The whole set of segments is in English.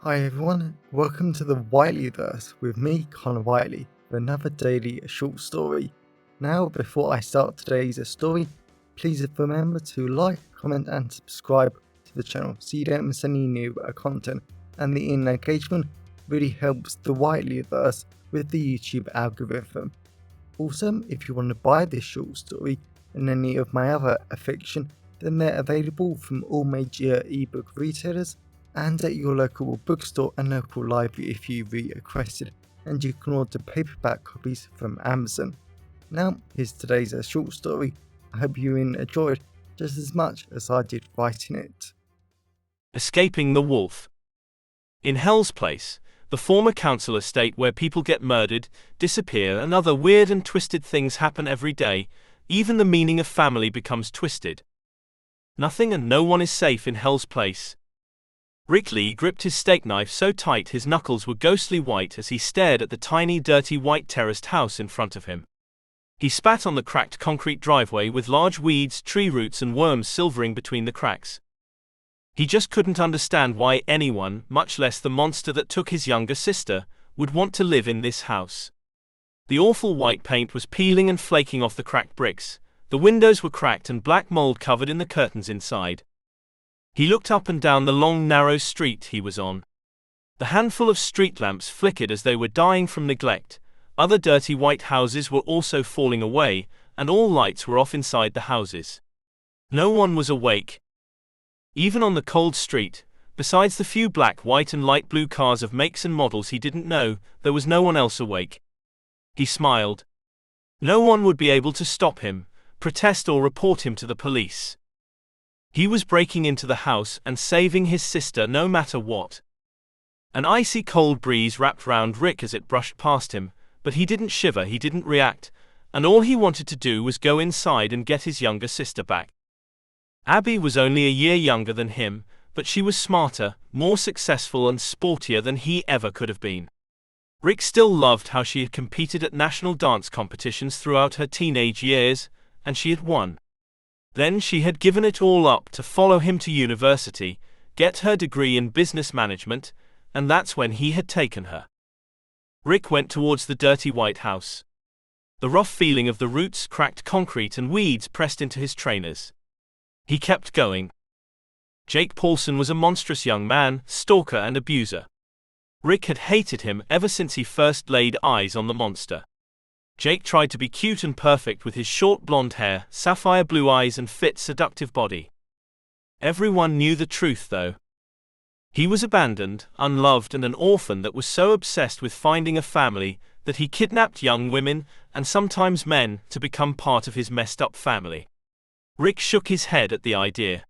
Hi everyone, welcome to the Whiteleyverse with me, Connor Whiteley, for another daily short story. Now, before I start today's story, please remember to like, comment and subscribe to the channel so you don't miss any new content, and the engagement really helps the Whiteleyverse with the YouTube algorithm. Also, if you want to buy this short story and any of my other fiction, then they're available from all major ebook retailers and at your local bookstore and local library if you requested, and you can order paperback copies from Amazon. Now, here's today's short story. I hope you enjoyed just as much as I did writing it. Escaping the Wolf. In Hell's Place, the former council estate where people get murdered, disappear and other weird and twisted things happen every day, even the meaning of family becomes twisted. Nothing and no one is safe in Hell's Place. Rick Lee gripped his steak knife so tight his knuckles were ghostly white as he stared at the tiny dirty white terraced house in front of him. He spat on the cracked concrete driveway with large weeds, tree roots and worms silvering between the cracks. He just couldn't understand why anyone, much less the monster that took his younger sister, would want to live in this house. The awful white paint was peeling and flaking off the cracked bricks. The windows were cracked and black mold covered in the curtains inside. He looked up and down the long narrow street he was on. The handful of street lamps flickered as they were dying from neglect. Other dirty white houses were also falling away, and all lights were off inside the houses. No one was awake. Even on the cold street, besides the few black, white and light blue cars of makes and models he didn't know, there was no one else awake. He smiled. No one would be able to stop him, protest or report him to the police. He was breaking into the house and saving his sister no matter what. An icy cold breeze wrapped round Rick as it brushed past him, but he didn't shiver, he didn't react, and all he wanted to do was go inside and get his younger sister back. Abby was only a year younger than him, but she was smarter, more successful and sportier than he ever could have been. Rick still loved how she had competed at national dance competitions throughout her teenage years, and she had won. Then she had given it all up to follow him to university, get her degree in business management, and that's when he had taken her. Rick went towards the dirty white house. The rough feeling of the roots, cracked concrete and weeds pressed into his trainers. He kept going. Jake Paulson was a monstrous young man, stalker and abuser. Rick had hated him ever since he first laid eyes on the monster. Jake tried to be cute and perfect with his short blonde hair, sapphire blue eyes and fit, seductive body. Everyone knew the truth though. He was abandoned, unloved and an orphan that was so obsessed with finding a family that he kidnapped young women, and sometimes men, to become part of his messed up family. Rick shook his head at the idea.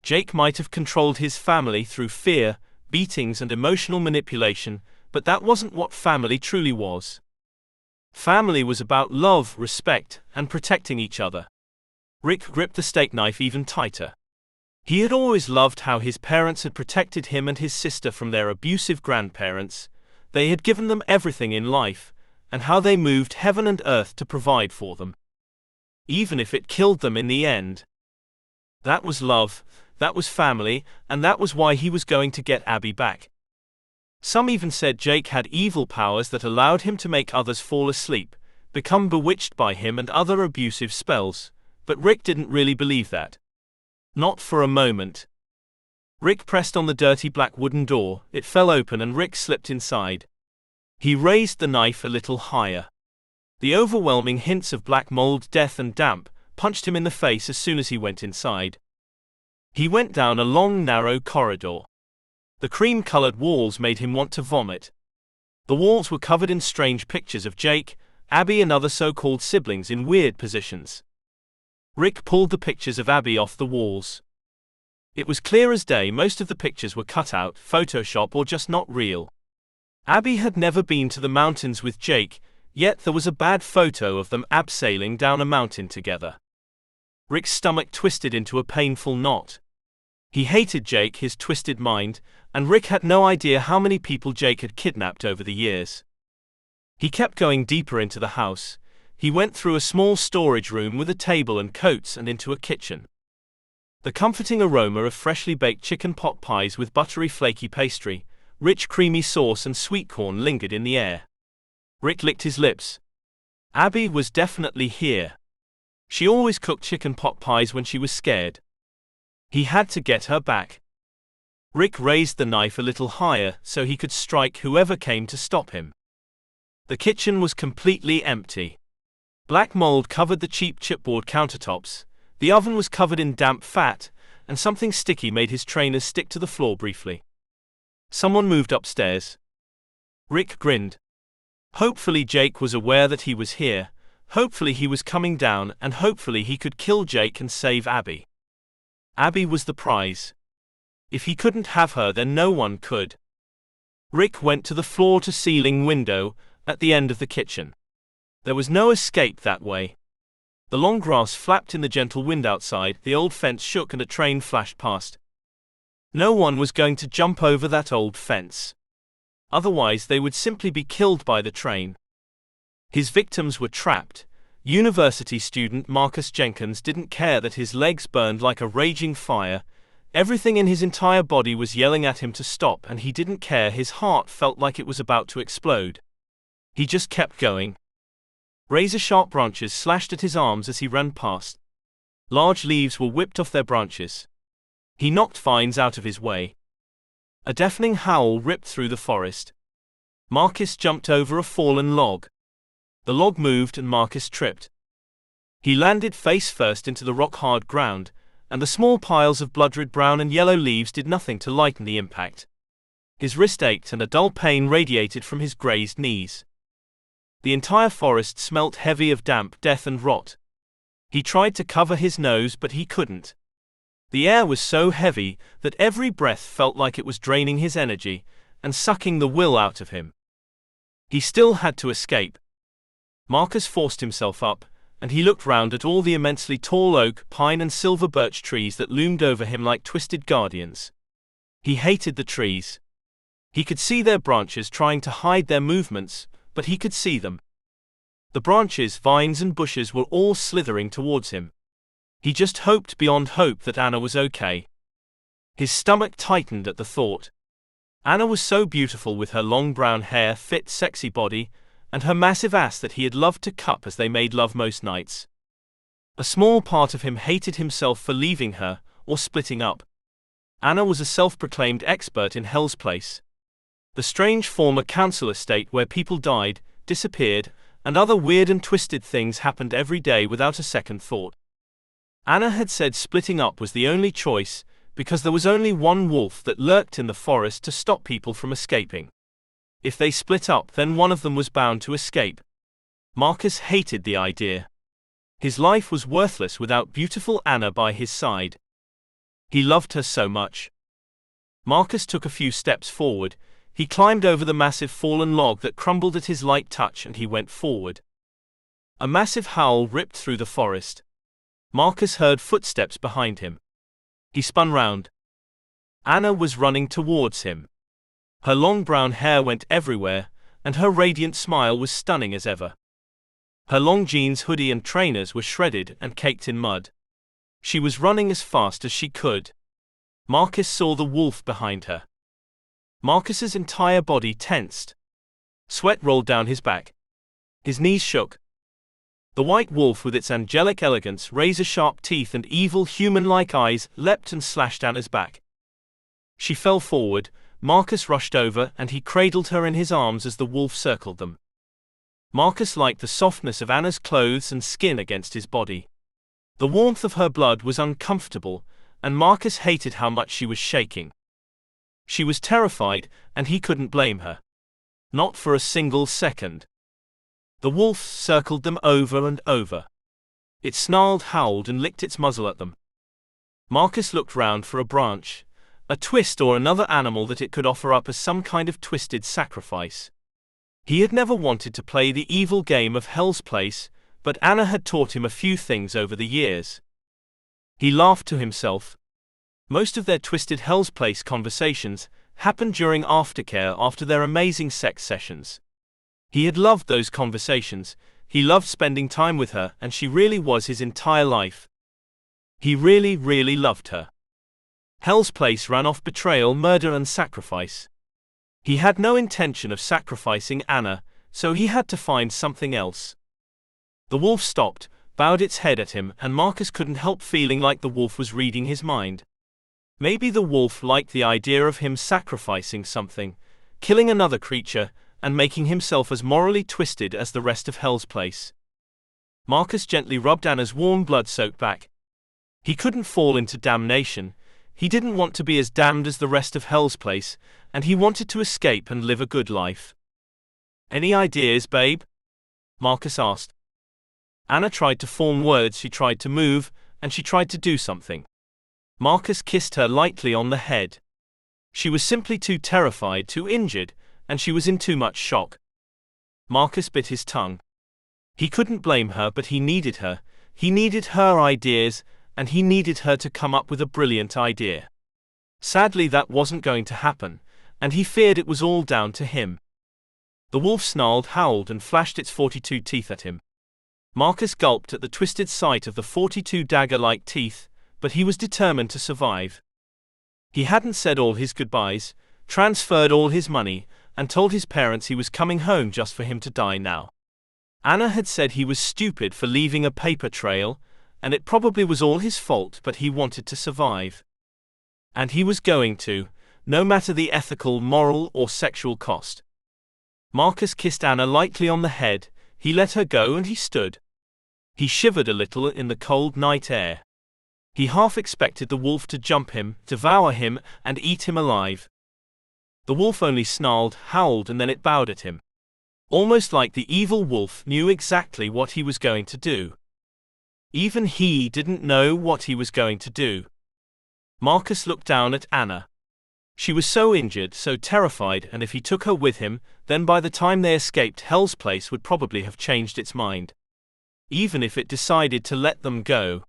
Jake might have controlled his family through fear, beatings and emotional manipulation, but that wasn't what family truly was. Family was about love, respect, and protecting each other. Rick gripped the steak knife even tighter. He had always loved how his parents had protected him and his sister from their abusive grandparents. They had given them everything in life, and how they moved heaven and earth to provide for them. Even if it killed them in the end. That was love, that was family, and that was why he was going to get Abby back. Some even said Jake had evil powers that allowed him to make others fall asleep, become bewitched by him and other abusive spells, but Rick didn't really believe that. Not for a moment. Rick pressed on the dirty black wooden door, it fell open and Rick slipped inside. He raised the knife a little higher. The overwhelming hints of black mold, death and damp punched him in the face as soon as he went inside. He went down a long narrow corridor. The cream-colored walls made him want to vomit. The walls were covered in strange pictures of Jake, Abby and other so-called siblings in weird positions. Rick pulled the pictures of Abby off the walls. It was clear as day most of the pictures were cut out, Photoshop or just not real. Abby had never been to the mountains with Jake, yet there was a bad photo of them abseiling down a mountain together. Rick's stomach twisted into a painful knot. He hated Jake, his twisted mind, and Rick had no idea how many people Jake had kidnapped over the years. He kept going deeper into the house. He went through a small storage room with a table and coats and into a kitchen. The comforting aroma of freshly baked chicken pot pies with buttery flaky pastry, rich creamy sauce and sweet corn lingered in the air. Rick licked his lips. Abby was definitely here. She always cooked chicken pot pies when she was scared. He had to get her back. Rick raised the knife a little higher so he could strike whoever came to stop him. The kitchen was completely empty. Black mold covered the cheap chipboard countertops, the oven was covered in damp fat, and something sticky made his trainers stick to the floor briefly. Someone moved upstairs. Rick grinned. Hopefully Jake was aware that he was here, hopefully he was coming down, and hopefully he could kill Jake and save Abby. Abby was the prize. If he couldn't have her, then no one could. Rick went to the floor-to-ceiling window at the end of the kitchen. There was no escape that way. The long grass flapped in the gentle wind outside, the old fence shook and a train flashed past. No one was going to jump over that old fence. Otherwise they would simply be killed by the train. His victims were trapped. University student Marcus Jenkins didn't care that his legs burned like a raging fire. Everything in his entire body was yelling at him to stop, and he didn't care. His heart felt like it was about to explode. He just kept going. Razor-sharp branches slashed at his arms as he ran past. Large leaves were whipped off their branches. He knocked vines out of his way. A deafening howl ripped through the forest. Marcus jumped over a fallen log. The log moved and Marcus tripped. He landed face first into the rock-hard ground, and the small piles of blood-red brown and yellow leaves did nothing to lighten the impact. His wrist ached and a dull pain radiated from his grazed knees. The entire forest smelt heavy of damp, death and rot. He tried to cover his nose, but he couldn't. The air was so heavy that every breath felt like it was draining his energy and sucking the will out of him. He still had to escape. Marcus forced himself up, and he looked round at all the immensely tall oak, pine and silver birch trees that loomed over him like twisted guardians. He hated the trees. He could see their branches trying to hide their movements, but he could see them. The branches, vines and bushes were all slithering towards him. He just hoped beyond hope that Anna was okay. His stomach tightened at the thought. Anna was so beautiful with her long brown hair, fit, sexy body, and her massive ass that he had loved to cup as they made love most nights. A small part of him hated himself for leaving her, or splitting up. Anna was a self-proclaimed expert in Hell's Place. The strange former council estate where people died, disappeared, and other weird and twisted things happened every day without a second thought. Anna had said splitting up was the only choice, because there was only one wolf that lurked in the forest to stop people from escaping. If they split up, then one of them was bound to escape. Marcus hated the idea. His life was worthless without beautiful Anna by his side. He loved her so much. Marcus took a few steps forward. He climbed over the massive fallen log that crumbled at his light touch, and he went forward. A massive howl ripped through the forest. Marcus heard footsteps behind him. He spun round. Anna was running towards him. Her long brown hair went everywhere, and her radiant smile was stunning as ever. Her long jeans, hoodie and trainers were shredded and caked in mud. She was running as fast as she could. Marcus saw the wolf behind her. Marcus's entire body tensed. Sweat rolled down his back. His knees shook. The white wolf, with its angelic elegance, razor-sharp teeth and evil human-like eyes, leapt and slashed Anna's back. She fell forward. Marcus rushed over, and he cradled her in his arms as the wolf circled them. Marcus liked the softness of Anna's clothes and skin against his body. The warmth of her blood was uncomfortable, and Marcus hated how much she was shaking. She was terrified, and he couldn't blame her. Not for a single second. The wolf circled them over and over. It snarled, howled, and licked its muzzle at them. Marcus looked round for a branch, a twist or another animal that it could offer up as some kind of twisted sacrifice. He had never wanted to play the evil game of Hell's Place, but Anna had taught him a few things over the years. He laughed to himself. Most of their twisted Hell's Place conversations happened during aftercare after their amazing sex sessions. He had loved those conversations. He loved spending time with her, and she really was his entire life. He really, really loved her. Hell's Place ran off betrayal, murder and sacrifice. He had no intention of sacrificing Anna, so he had to find something else. The wolf stopped, bowed its head at him, and Marcus couldn't help feeling like the wolf was reading his mind. Maybe the wolf liked the idea of him sacrificing something, killing another creature, and making himself as morally twisted as the rest of Hell's Place. Marcus gently rubbed Anna's warm blood-soaked back. He couldn't fall into damnation. He didn't want to be as damned as the rest of Hell's Place, and he wanted to escape and live a good life. "Any ideas, babe?" Marcus asked. Anna tried to form words, she tried to move, and she tried to do something. Marcus kissed her lightly on the head. She was simply too terrified, too injured, and she was in too much shock. Marcus bit his tongue. He couldn't blame her, but he needed her. He needed her ideas, and he needed her to come up with a brilliant idea. Sadly, that wasn't going to happen, and he feared it was all down to him. The wolf snarled, howled, and flashed its 42 teeth at him. Marcus gulped at the twisted sight of the 42 dagger-like teeth, but he was determined to survive. He hadn't said all his goodbyes, transferred all his money, and told his parents he was coming home just for him to die now. Anna had said he was stupid for leaving a paper trail, and it probably was all his fault, but he wanted to survive. And he was going to, no matter the ethical, moral, or sexual cost. Marcus kissed Anna lightly on the head, he let her go, and he stood. He shivered a little in the cold night air. He half expected the wolf to jump him, devour him, and eat him alive. The wolf only snarled, howled, and then it bowed at him. Almost like the evil wolf knew exactly what he was going to do. Even he didn't know what he was going to do. Marcus looked down at Anna. She was so injured, so terrified, and if he took her with him, then by the time they escaped, Hell's Place would probably have changed its mind. Even if it decided to let them go.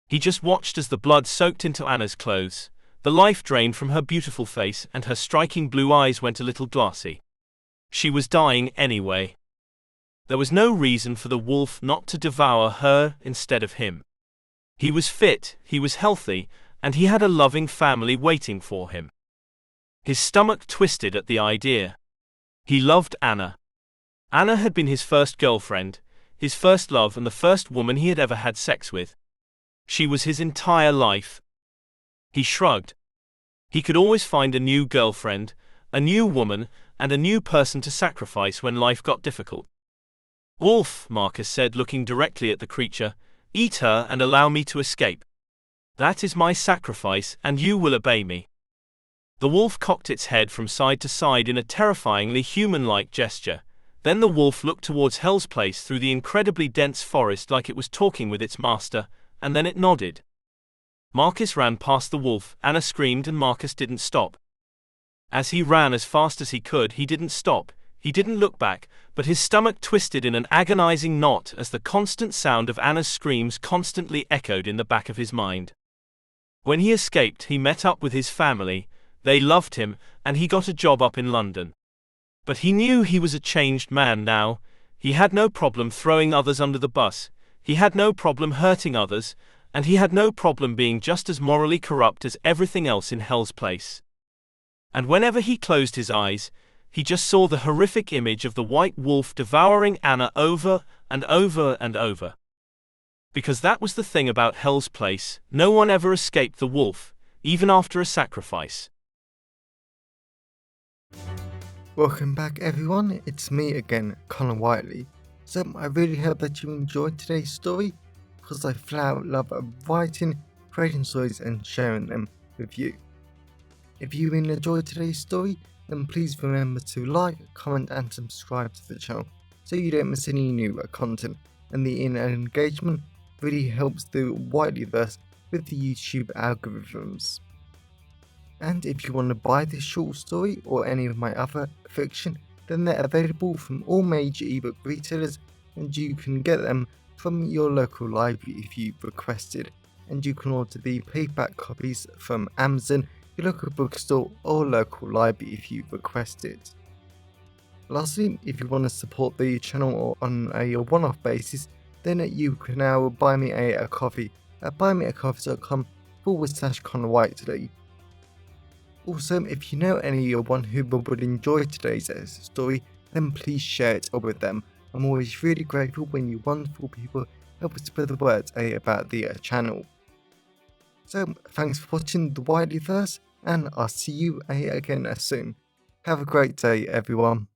He just watched as the blood soaked into Anna's clothes, the life drained from her beautiful face, and her striking blue eyes went a little glassy. She was dying anyway. There was no reason for the wolf not to devour her instead of him. He was fit, he was healthy, and he had a loving family waiting for him. His stomach twisted at the idea. He loved Anna. Anna had been his first girlfriend, his first love, and the first woman he had ever had sex with. She was his entire life. He shrugged. He could always find a new girlfriend, a new woman, and a new person to sacrifice when life got difficult. "Wolf," Marcus said, looking directly at the creature, "eat her and allow me to escape. That is my sacrifice, and you will obey me." The wolf cocked its head from side to side in a terrifyingly human-like gesture. Then the wolf looked towards Hell's Place through the incredibly dense forest like it was talking with its master, and then it nodded. Marcus ran past the wolf. Anna screamed and Marcus didn't stop. As he ran as fast as he could, he didn't stop, he didn't look back, but his stomach twisted in an agonizing knot as the constant sound of Anna's screams constantly echoed in the back of his mind. When he escaped, he met up with his family. They loved him, and he got a job up in London. But he knew he was a changed man now. He had no problem throwing others under the bus, he had no problem hurting others, and he had no problem being just as morally corrupt as everything else in Hell's Place. And whenever he closed his eyes, he just saw the horrific image of the white wolf devouring Anna over and over and over. Because that was the thing about Hell's Place, no one ever escaped the wolf, even after a sacrifice. Welcome back everyone, it's me again, Connor Whiteley. So I really hope that you enjoyed today's story, because I flat out love writing, creating stories and sharing them with you. If you really enjoyed today's story, then please remember to like, comment and subscribe to the channel so you don't miss any new content, and the internet engagement really helps the Whiteleyverse with the YouTube algorithms. And if you want to buy this short story or any of my other fiction, then they're available from all major ebook retailers, and you can get them from your local library if you requested, and you can order the paperback copies from Amazon, your local bookstore or local library if you request it. Lastly, if you want to support the channel on a one-off basis, then you can now buy me a coffee at buymeacoffee.com/Connor Whiteley. Also, if you know anyone who would enjoy today's story, then please share it with them. I'm always really grateful when you wonderful people help spread the word about the channel. So, thanks for watching the Whiteley Verse, and I'll see you again soon. Have a great day, everyone.